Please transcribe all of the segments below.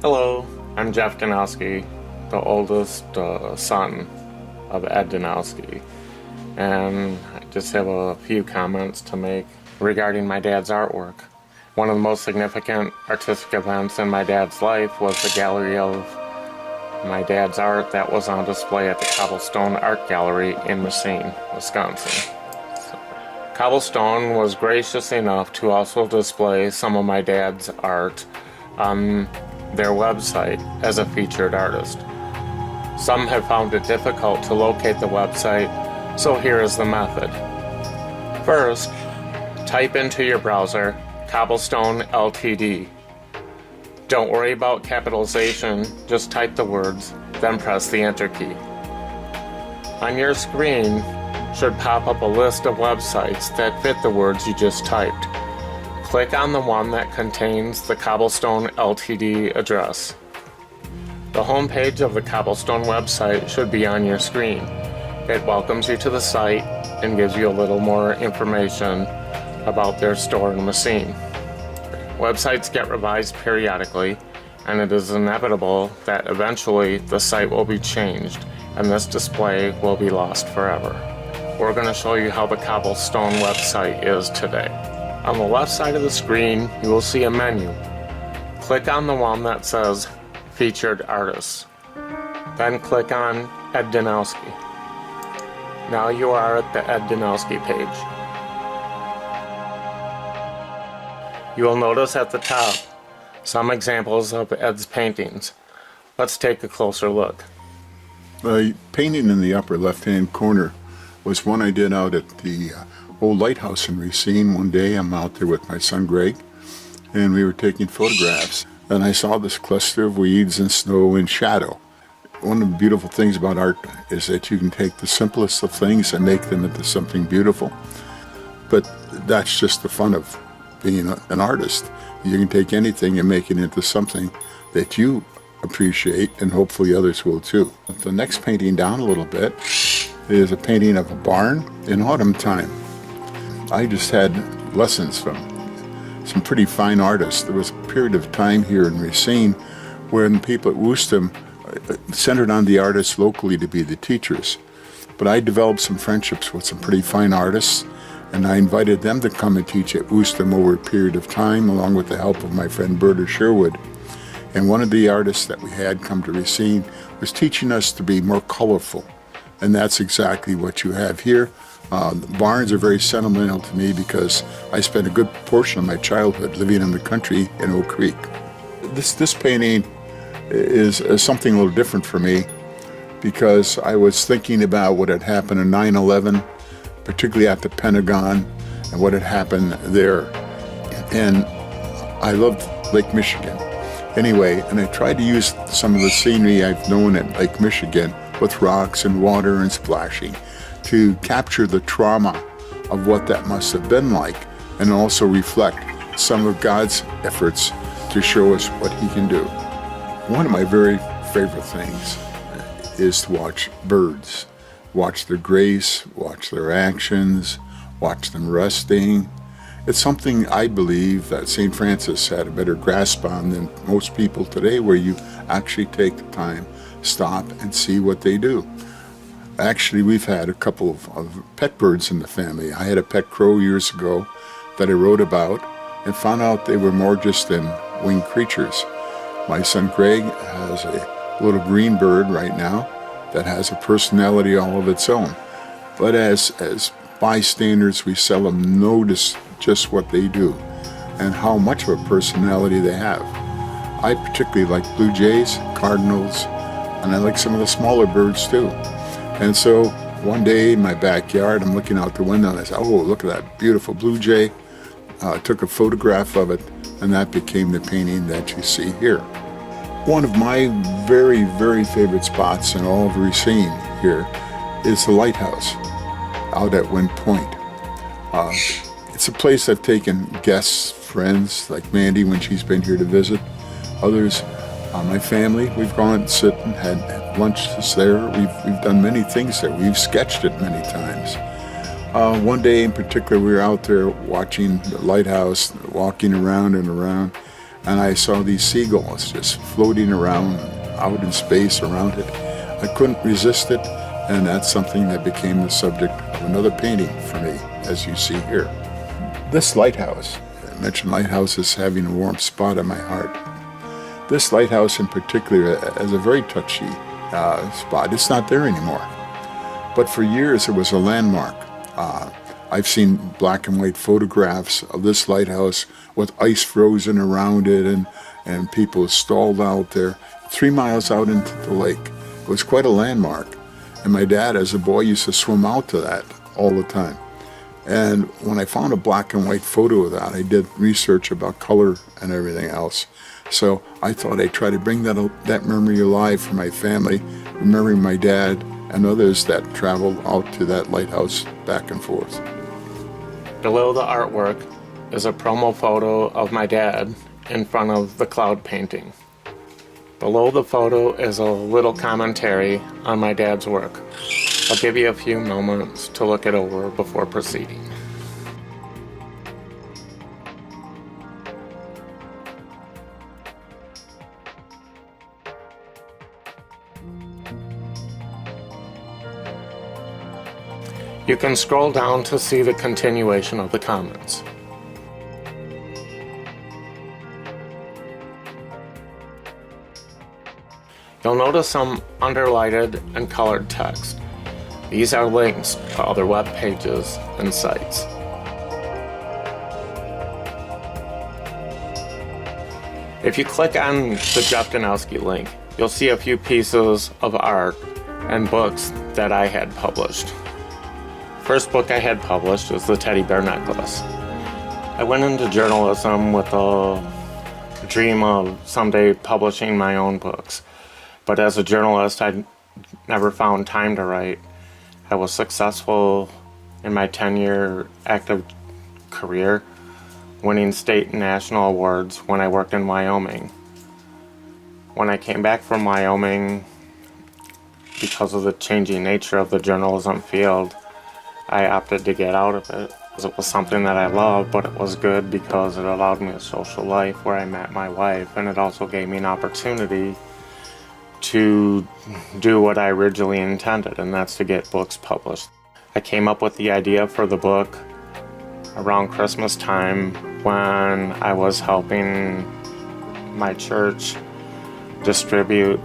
Hello, I'm Jeff Danowski, the oldest son of Ed Danowski, and I just have a few comments to make regarding my dad's artwork. One of the most significant artistic events in my dad's life was the gallery of my dad's art that was on display at the Cobblestone Art Gallery in Racine, Wisconsin. Cobblestone was gracious enough to also display some of my dad's art on their website as a featured artist. Some have found it difficult to locate the website, so here is the method. First, type into your browser Cobblestone Ltd. Don't worry about capitalization, just type the words, then press the Enter key. On your screen should pop up a list of websites that fit the words you just typed. Click on the one that contains the Cobblestone Ltd address. The home page of the Cobblestone website should be on your screen. It welcomes you to the site and gives you a little more information about their store in Racine. Websites get revised periodically, and it is inevitable that eventually the site will be changed and this display will be lost forever. We're going to show you how the Cobblestone website is today. On the left side of the screen, you will see a menu. Click on the one that says Featured Artists. Then click on Ed Danowski. Now you are at the Ed Danowski page. You will notice at the top some examples of Ed's paintings. Let's take a closer look. The painting in the upper left-hand corner was one I did out at the old lighthouse in Racine. One day I'm out there with my son Greg, and we were taking photographs, and I saw this cluster of weeds and snow and shadow. One of the beautiful things about art is that you can take the simplest of things and make them into something beautiful. But that's just the fun of being an artist. You can take anything and make it into something that you appreciate, and hopefully others will too. The next painting down a little bit is a painting of a barn in autumn time. I just had lessons from some pretty fine artists. There was a period of time here in Racine when people at Woostum centered on the artists locally to be the teachers. But I developed some friendships with some pretty fine artists, and I invited them to come and teach at Woostum over a period of time, along with the help of my friend Berta Sherwood. And one of the artists that we had come to Racine was teaching us to be more colorful. And that's exactly what you have here. The barns are very sentimental to me because I spent a good portion of my childhood living in the country in Oak Creek. This painting is something a little different for me because I was thinking about what had happened in 9/11, particularly at the Pentagon, and what had happened there. And I loved Lake Michigan. Anyway, and I tried to use some of the scenery I've known at Lake Michigan with rocks and water and splashing to capture the trauma of what that must have been like, and also reflect some of God's efforts to show us what He can do. One of my very favorite things is to watch birds. Watch their grace, watch their actions, watch them resting. It's something I believe that St. Francis had a better grasp on than most people today, where you actually take the time, stop, and see what they do. Actually, we've had a couple of pet birds in the family. I had a pet crow years ago that I wrote about and found out they were more just than winged creatures. My son Greg has a little green bird right now that has a personality all of its own. But as bystanders, we seldom notice just what they do and how much of a personality they have. I particularly like blue jays, cardinals, and I like some of the smaller birds too. And so one day in my backyard, I'm looking out the window and I said, oh, look at that beautiful blue jay. Took a photograph of it, and that became the painting that you see here. One of my very, very favorite spots in all of Racine here is the lighthouse out at Wind Point. It's a place I've taken guests, friends like Mandy when she's been here to visit. Others, my family, we've gone and sit and had lunch there. We've done many things there. We've sketched it many times. One day in particular, we were out there watching the lighthouse, walking around and around, and I saw these seagulls just floating around out in space around it. I couldn't resist it, and that's something that became the subject of another painting for me, as you see here. This lighthouse, I mentioned lighthouses having a warm spot in my heart. This lighthouse in particular has a very touchy spot. It's not there anymore. But for years it was a landmark. I've seen black and white photographs of this lighthouse with ice frozen around it and people stalled out there 3 miles out into the lake. It was quite a landmark. And my dad, as a boy, used to swim out to that all the time. And when I found a black and white photo of that, I did research about color and everything else. So I thought I'd try to bring that memory alive for my family, remembering my dad and others that traveled out to that lighthouse back and forth. Below the artwork is a promo photo of my dad in front of the cloud painting. Below the photo is a little commentary on my dad's work. I'll give you a few moments to look it over before proceeding. You can scroll down to see the continuation of the comments. You'll notice some underlighted and colored text. These are links to other web pages and sites. If you click on the Jeff Danowski link, you'll see a few pieces of art and books that I had published. First book I had published was the Teddy Bear Necklace. I went into journalism with a dream of someday publishing my own books. But as a journalist, I never found time to write. I was successful in my 10-year active career, winning state and national awards when I worked in Wyoming. When I came back from Wyoming, because of the changing nature of the journalism field, I opted to get out of it. It was something that I loved, but it was good because it allowed me a social life where I met my wife, and it also gave me an opportunity to do what I originally intended, and that's to get books published. I came up with the idea for the book around Christmas time when I was helping my church distribute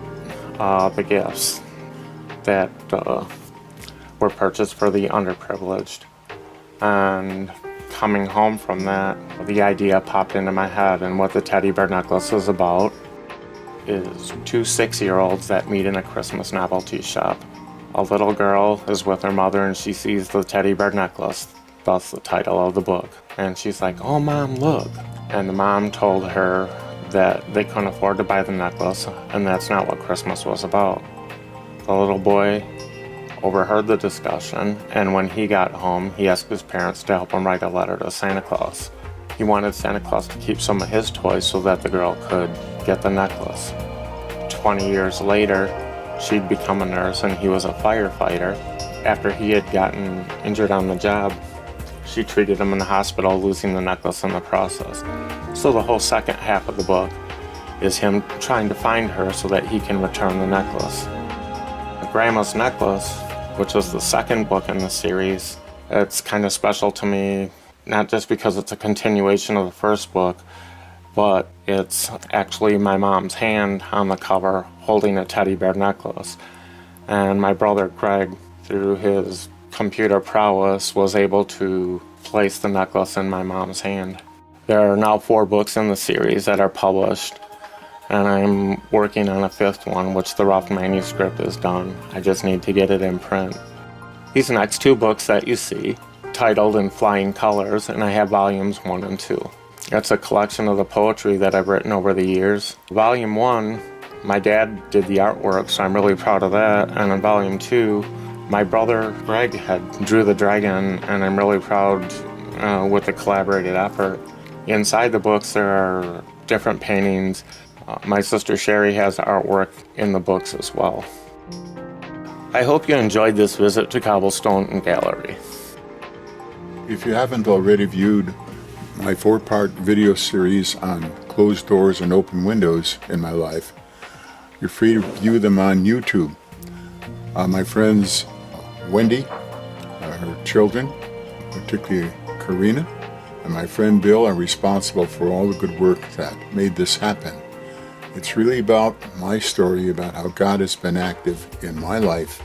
the gifts that were purchased for the underprivileged. And coming home from that, the idea popped into my head, and what the Teddy Bear Necklace is about is 2 6-year-olds that meet in a Christmas novelty shop. A little girl is with her mother and she sees the Teddy Bear Necklace, thus the title of the book. And she's like, "Oh Mom, look." And the mom told her that they couldn't afford to buy the necklace, and that's not what Christmas was about. The little boy overheard the discussion, and when he got home, he asked his parents to help him write a letter to Santa Claus. He wanted Santa Claus to keep some of his toys so that the girl could get the necklace. 20 years later, she'd become a nurse and he was a firefighter. After he had gotten injured on the job, she treated him in the hospital, losing the necklace in the process. So the whole second half of the book is him trying to find her so that he can return the necklace. Grandma's Necklace, which is the second book in the series, it's kind of special to me, not just because it's a continuation of the first book, but it's actually my mom's hand on the cover holding a teddy bear necklace. And my brother Greg, through his computer prowess, was able to place the necklace in my mom's hand. There are now 4 books in the series that are published, and I'm working on a 5th one, which the rough manuscript is done. I just need to get it in print. These next 2 books that you see, titled In Flying Colors, and I have volumes 1 and 2. It's a collection of the poetry that I've written over the years. Volume 1, my dad did the artwork, so I'm really proud of that. And in Volume 2, my brother Greg had drew the dragon, and I'm really proud with the collaborated effort. Inside the books there are different paintings. My sister Sherry has artwork in the books as well. I hope you enjoyed this visit to Cobblestone Gallery. If you haven't already viewed my 4-part video series on closed doors and open windows in my life, you're free to view them on YouTube. My friends Wendy, her children, particularly Karina, and my friend Bill are responsible for all the good work that made this happen. It's really about my story, about how God has been active in my life,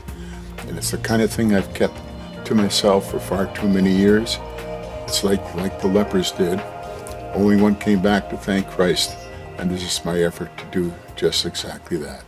and it's the kind of thing I've kept to myself for far too many years. It's like the lepers did. Only one came back to thank Christ, and this is my effort to do just exactly that.